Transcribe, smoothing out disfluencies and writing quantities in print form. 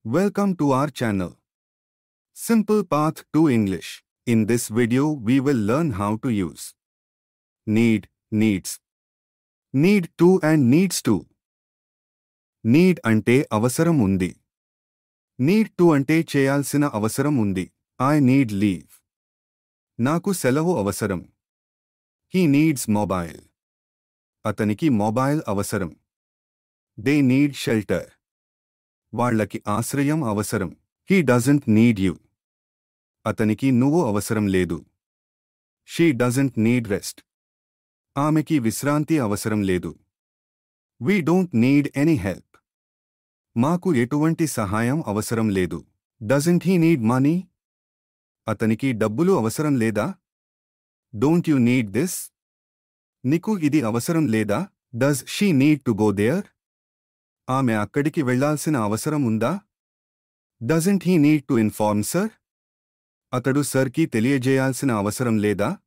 Welcome to our channel. Simple Path to English. In this video we will learn how to use need, needs, need to and needs to. Need ante avasaram undi. Need to ante cheyalsina avasaram undi. I need leave. Naku selavu avasaram. He needs mobile. Ataniki mobile avasaram. They need shelter. వాళ్ళకి ఆశ్రయం అవసరం. He doesn't need you. అతనికి నువ్వు అవసరం లేదు. She doesn't need rest. ఆమెకి విశ్రాంతి అవసరం లేదు. We don't need any help. మాకు ఎటువంటి సహాయం అవసరం లేదు. Doesn't he need money? అతనికి డబ్బులు అవసరం లేదా? Don't you need this? నీకు ఇది అవసరం లేదా? Does she need to go there? ఆమె అక్కడికి వెళ్లాల్సిన అవసరం ఉందా? Doesn't he need to inform sir? అతడు సర్కి తెలియజేయాల్సిన అవసరం లేదా?